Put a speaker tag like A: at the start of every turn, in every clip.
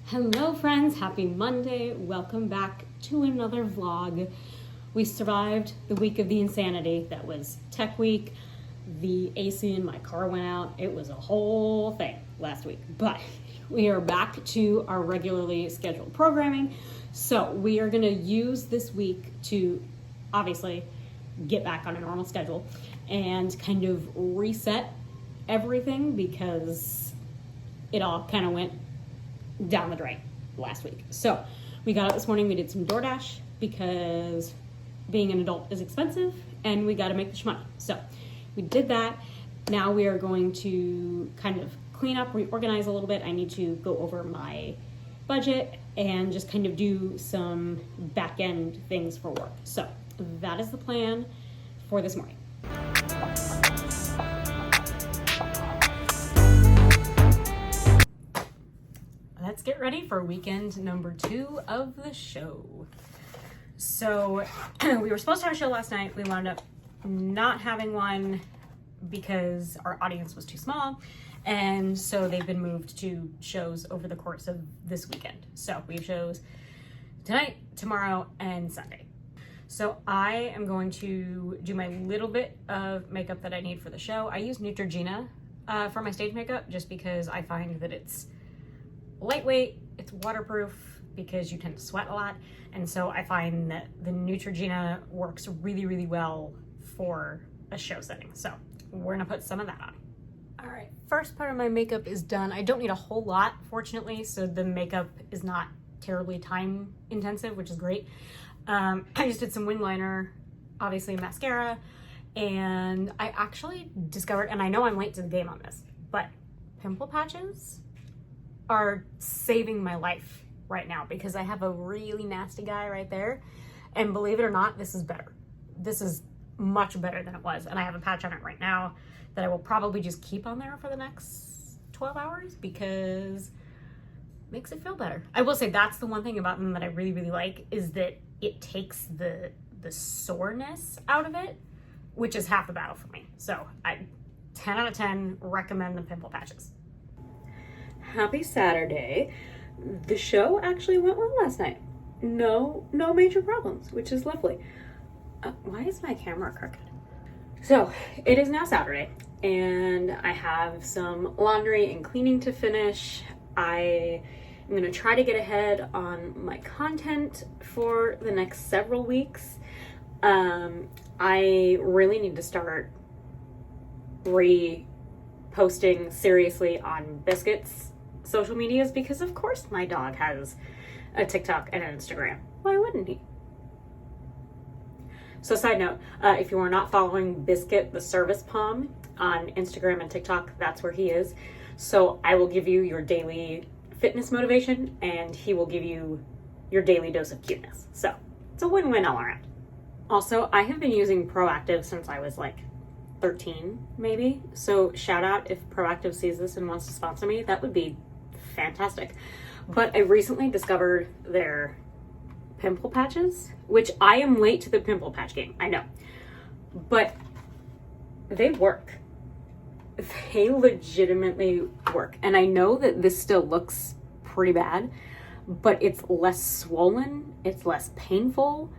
A: Hello friends, happy Monday. Welcome back to another vlog. We survived the week of the insanity that was tech week. The AC in my car went out. It was a whole thing last week, but we are back to our regularly scheduled programming. So we are gonna use this week to obviously get back on a normal schedule and kind of reset everything because it all kind of went down the drain last week. So we got up this morning, we did some DoorDash because being an adult is expensive and we got to make the money. So we did that. Now we are going to kind of clean up, reorganize a little bit. I need to go over my budget and just kind of do some back end things for work. So that is the plan for this morning. Let's get ready for weekend number 2 of the show. So we were supposed to have a show last night. We wound up not having one because our audience was too small. And so they've been moved to shows over the course of this weekend. So we have shows tonight, tomorrow, and Sunday. So I am going to do my little bit of makeup that I need for the show. I use Neutrogena for my stage makeup just because I find that it's lightweight, it's waterproof because you tend to sweat a lot, and so I find that the Neutrogena works really, really well for a show setting. So we're gonna put some of that on. All right, first part of my makeup is done. I don't need a whole lot, fortunately, so the makeup is not terribly time intensive, which is great. I just did some wing liner, obviously mascara, and I actually discovered, and I know I'm late to the game on this, but pimple patches are saving my life right now because I have a really nasty guy right there. And believe it or not, this is better. This is much better than it was. And I have a patch on it right now that I will probably just keep on there for the next 12 hours because it makes it feel better. I will say that's the one thing about them that I really, really like is that it takes the soreness out of it, which is half the battle for me. So I 10 out of 10 recommend the pimple patches. Happy Saturday. The show actually went well last night. No major problems, which is lovely. Why is my camera crooked? So it is now Saturday and I have some laundry and cleaning to finish. I am going to try to get ahead on my content for the next several weeks. I really need to start posting seriously on Biscuit's social medias because of course my dog has a TikTok and an Instagram. Why wouldn't he? So side note, if you are not following Biscuit the Service Palm on Instagram and TikTok, that's where he is. So I will give you your daily fitness motivation and he will give you your daily dose of cuteness. So it's a win-win all around. Also, I have been using Proactive since I was like 13 maybe. So shout out if Proactive sees this and wants to sponsor me. That would be fantastic. But I recently discovered their pimple patches, which I am late to the pimple patch game, I know, but they work. They legitimately work. And I know that this still looks pretty bad, but it's less swollen, it's less painful.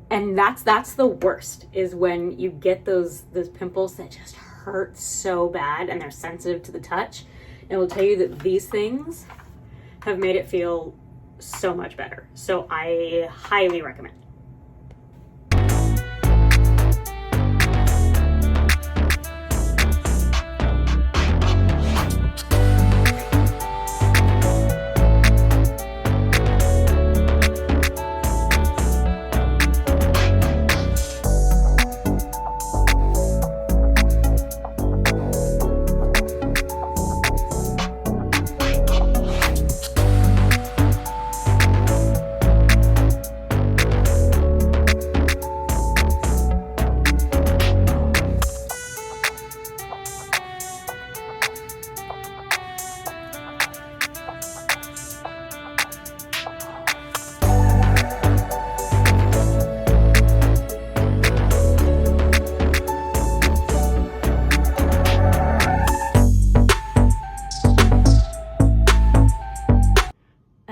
A: And that's the worst, is when you get those pimples that just hurt so bad and they're sensitive to the touch. It will tell you that these things have made it feel so much better. So I highly recommend.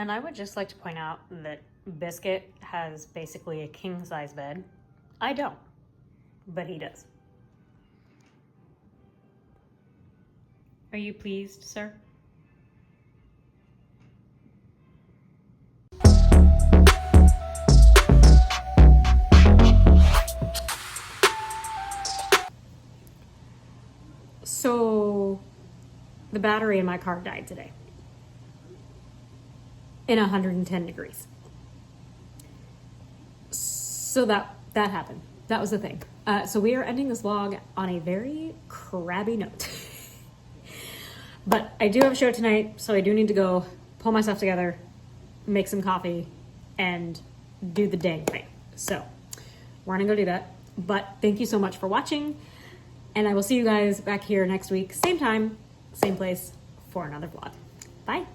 A: And I would just like to point out that Biscuit has basically a king-size bed. I don't, but he does. Are you pleased, sir? So, the battery in my car died today. In 110 degrees. So that happened. That was the thing. So we are ending this vlog on a very crabby note. But I do have a show tonight, so I do need to go pull myself together, make some coffee, and do the dang thing. So we're gonna go do that. But thank you so much for watching, and I will see you guys back here next week, same time, same place, for another vlog. Bye.